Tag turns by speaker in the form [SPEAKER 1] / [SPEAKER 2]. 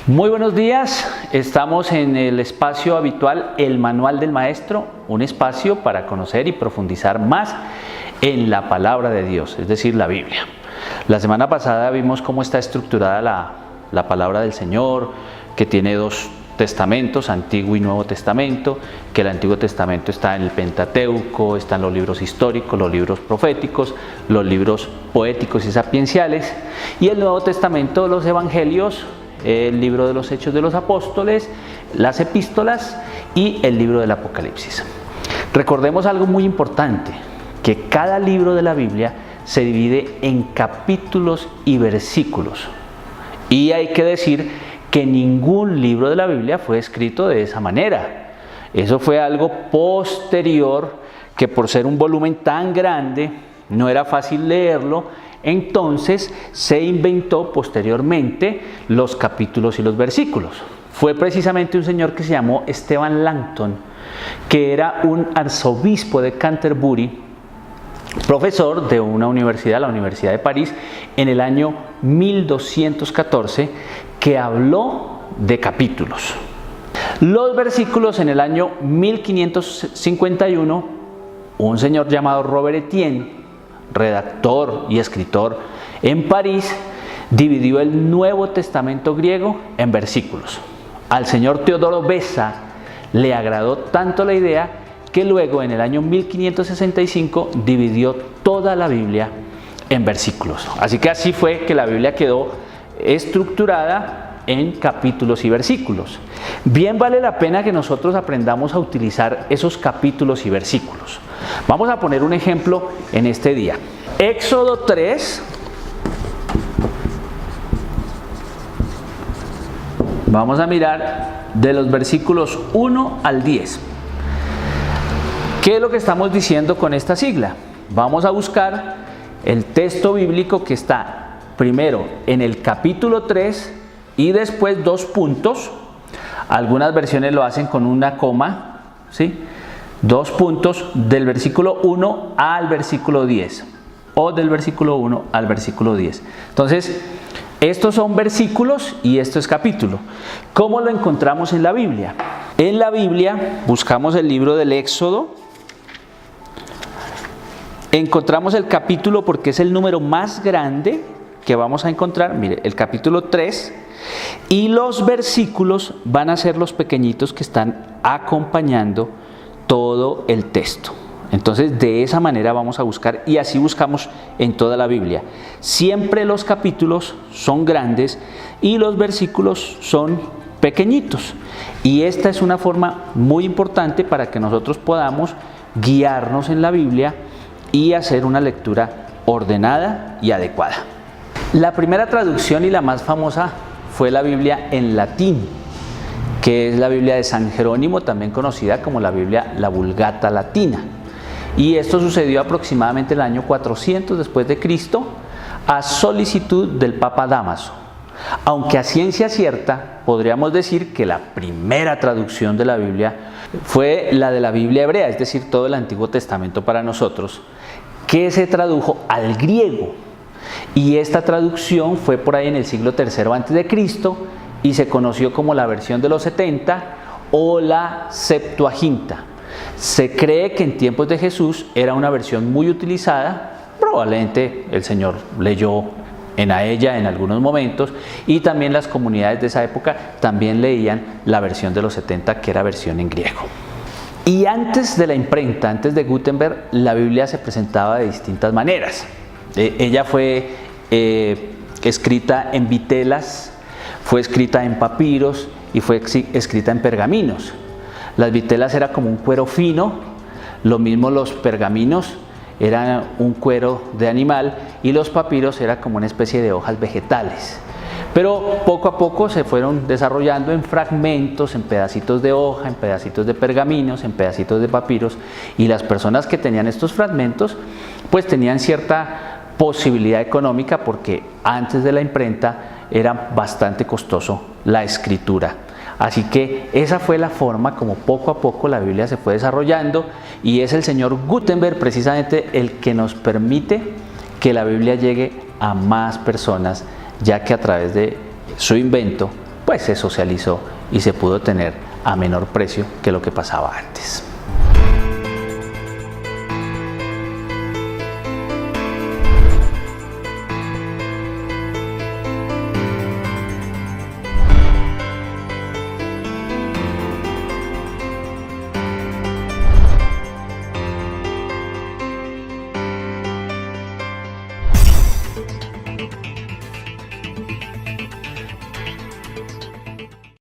[SPEAKER 1] Muy buenos días, estamos en el espacio habitual El Manual del Maestro, un espacio para conocer y profundizar más en la palabra de Dios, es decir, la Biblia. La semana pasada vimos cómo está estructurada la palabra del Señor, que tiene dos testamentos, Antiguo y Nuevo Testamento, que el Antiguo Testamento está en el Pentateuco, están los libros históricos, los libros proféticos, los libros poéticos y sapienciales, y el Nuevo Testamento, los Evangelios, el libro de los Hechos de los Apóstoles, las epístolas y el libro del Apocalipsis. Recordemos algo muy importante, que cada libro de la Biblia se divide en capítulos y versículos. Y hay que decir que ningún libro de la Biblia fue escrito de esa manera. Eso fue algo posterior, que por ser un volumen tan grande no era fácil leerlo. Entonces se inventó posteriormente los capítulos y los versículos. Fue precisamente un señor que se llamó Esteban Langton, que era un arzobispo de Canterbury, profesor de una universidad, la Universidad de París, en el año 1214, que habló de capítulos. Los versículos en el año 1551, un señor llamado Robert Estienne, redactor y escritor en París, dividió el Nuevo Testamento griego en versículos. Al señor Teodoro Beza le agradó tanto la idea que luego en el año 1565 dividió toda la Biblia en versículos. Así que así fue que la Biblia quedó estructurada en capítulos y versículos. Bien vale la pena que nosotros aprendamos a utilizar esos capítulos y versículos. Vamos a poner un ejemplo en este día. Éxodo 3. Vamos a mirar de los versículos 1 al 10. ¿Qué es lo que estamos diciendo con esta sigla? Vamos a buscar el texto bíblico que está primero en el capítulo 3 y después dos puntos. Algunas versiones lo hacen con una coma, ¿sí? Dos puntos del versículo 1 al versículo 10 o del versículo 1 al versículo 10. Entonces, estos son versículos y esto es capítulo. ¿Cómo lo encontramos en la Biblia? En la Biblia buscamos el libro del Éxodo. Encontramos el capítulo porque es el número más grande que vamos a encontrar. Mire, el capítulo 3. Y los versículos van a ser los pequeñitos que están acompañando todo el texto. Entonces, de esa manera vamos a buscar, y así buscamos en toda la Biblia. Siempre los capítulos son grandes y los versículos son pequeñitos. Y esta es una forma muy importante para que nosotros podamos guiarnos en la Biblia y hacer una lectura ordenada y adecuada. La primera traducción y la más famosa fue la Biblia en latín, que es la Biblia de San Jerónimo, también conocida como la Biblia, la Vulgata Latina. Y esto sucedió aproximadamente en el año 400 después de Cristo, a solicitud del Papa Dámaso. Aunque a ciencia cierta podríamos decir que la primera traducción de la Biblia fue la de la Biblia hebrea, es decir, todo el Antiguo Testamento para nosotros, que se tradujo al griego. Y esta traducción fue por ahí en el siglo III a.C. y se conoció como la versión de los 70 o la Septuaginta. Se cree que en tiempos de Jesús era una versión muy utilizada, probablemente el Señor leyó a ella en algunos momentos, y también las comunidades de esa época también leían la versión de los 70, que era versión en griego. Y antes de la imprenta, antes de Gutenberg, la Biblia se presentaba de distintas maneras. Ella fue escrita en vitelas, fue escrita en papiros y fue escrita en pergaminos. Las vitelas era como un cuero fino, lo mismo los pergaminos eran un cuero de animal y los papiros era como una especie de hojas vegetales. Pero poco a poco se fueron desarrollando en fragmentos, en pedacitos de hoja, en pedacitos de pergaminos, en pedacitos de papiros, y las personas que tenían estos fragmentos pues tenían cierta posibilidad económica, porque antes de la imprenta era bastante costoso la escritura. Así que esa fue la forma como poco a poco la Biblia se fue desarrollando, y es el señor Gutenberg precisamente el que nos permite que la Biblia llegue a más personas, ya que a través de su invento pues se socializó y se pudo tener a menor precio que lo que pasaba antes.